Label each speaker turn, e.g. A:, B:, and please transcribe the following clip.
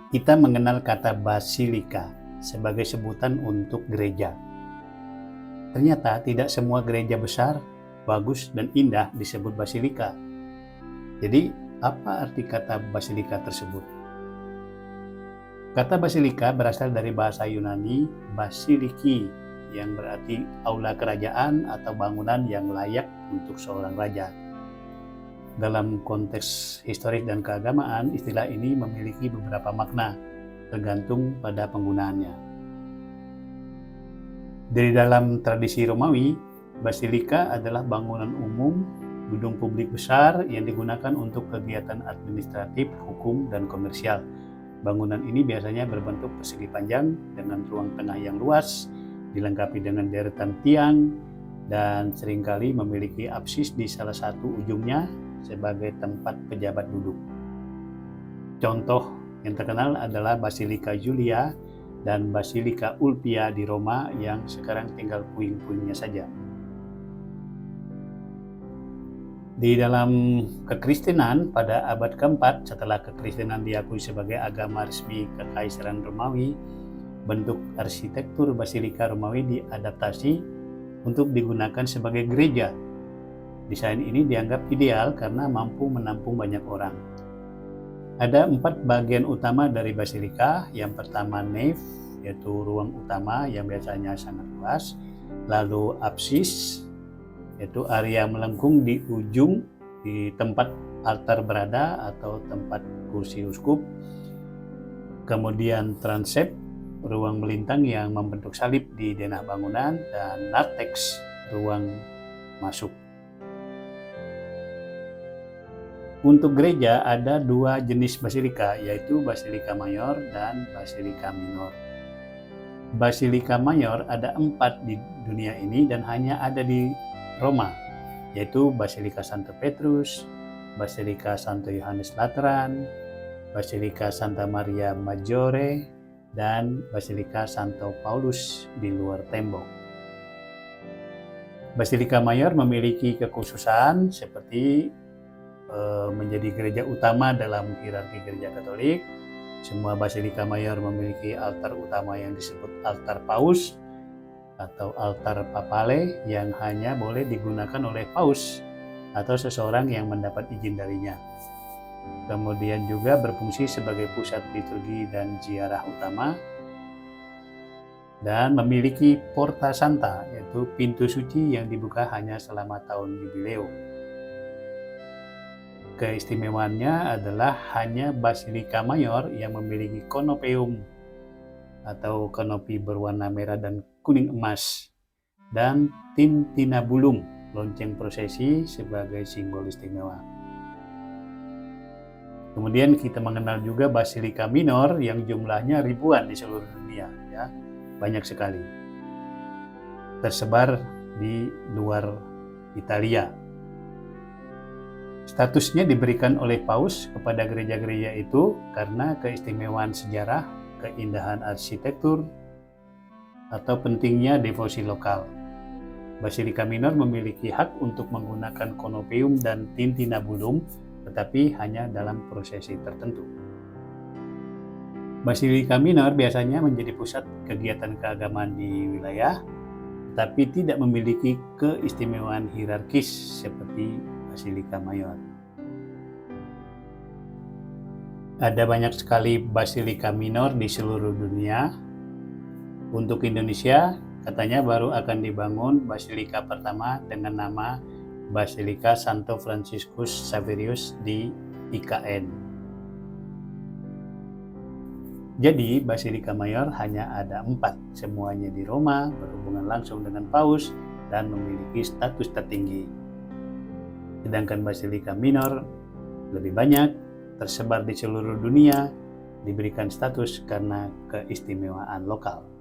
A: kita mengenal kata basilika sebagai sebutan untuk gereja. Ternyata tidak semua gereja besar, bagus, dan indah disebut basilika. Jadi, apa arti kata basilika tersebut? Kata basilika berasal dari bahasa Yunani basiliki, yang berarti aula kerajaan atau bangunan yang layak untuk seorang raja. Dalam konteks historis dan keagamaan, istilah ini memiliki beberapa makna, tergantung pada penggunaannya. Dari dalam tradisi Romawi, basilika adalah bangunan umum, gedung publik besar yang digunakan untuk kegiatan administratif, hukum, dan komersial. Bangunan ini biasanya berbentuk persegi panjang dengan ruang tengah yang luas, dilengkapi dengan deretan tiang, dan seringkali memiliki apsis di salah satu ujungnya sebagai tempat pejabat duduk. Contoh yang terkenal adalah Basilika Julia dan Basilika Ulpia di Roma yang sekarang tinggal puing-puingnya saja. Di dalam kekristenan pada abad keempat, setelah kekristenan diakui sebagai agama resmi Kekaisaran Romawi, bentuk arsitektur Basilika Romawi diadaptasi untuk digunakan sebagai gereja. Desain ini dianggap ideal karena mampu menampung banyak orang. Ada 4 bagian utama dari basilika. Yang pertama nave, yaitu ruang utama yang biasanya sangat luas. Lalu apsis, yaitu area melengkung di ujung di tempat altar berada atau tempat kursi uskup. Kemudian transept, ruang melintang yang membentuk salib di denah bangunan, dan narthex, ruang masuk. Untuk gereja ada 2 jenis basilika, yaitu basilika mayor dan basilika minor. Basilika mayor ada 4 di dunia ini dan hanya ada di Roma, yaitu Basilika Santo Petrus, Basilika Santo Yohanes Lateran, Basilika Santa Maria Maggiore, dan Basilika Santo Paulus di luar tembok. Basilika mayor memiliki kekhususan seperti menjadi gereja utama dalam hierarki gereja Katolik. Semua basilika mayor memiliki altar utama yang disebut altar paus atau altar papale yang hanya boleh digunakan oleh paus atau seseorang yang mendapat izin darinya. Kemudian juga berfungsi sebagai pusat liturgi dan ziarah utama, dan memiliki porta santa, yaitu pintu suci yang dibuka hanya selama tahun jubileo. Keistimewaannya adalah hanya basilika mayor yang memiliki konopeum atau kanopi berwarna merah dan kuning emas, dan tintinabulum, lonceng prosesi, sebagai simbol istimewa. Kemudian kita mengenal juga basilika minor yang jumlahnya ribuan di seluruh dunia, ya, banyak sekali, tersebar di luar Italia. Statusnya diberikan oleh paus kepada gereja-gereja itu karena keistimewaan sejarah, keindahan arsitektur, atau pentingnya devosi lokal. Basilika minor memiliki hak untuk menggunakan konopeum dan tintinabulum, tetapi hanya dalam prosesi tertentu. Basilika minor biasanya menjadi pusat kegiatan keagamaan di wilayah, tapi tidak memiliki keistimewaan hierarkis seperti basilika mayor. Ada banyak sekali basilika minor di seluruh dunia. Untuk Indonesia, katanya baru akan dibangun basilika pertama dengan nama Basilika Santo Franciscus Xaverius di IKN. Jadi, basilika mayor hanya ada 4, semuanya di Roma, berhubungan langsung dengan paus, dan memiliki status tertinggi. Sedangkan basilika minor lebih banyak, tersebar di seluruh dunia, diberikan status karena keistimewaan lokal.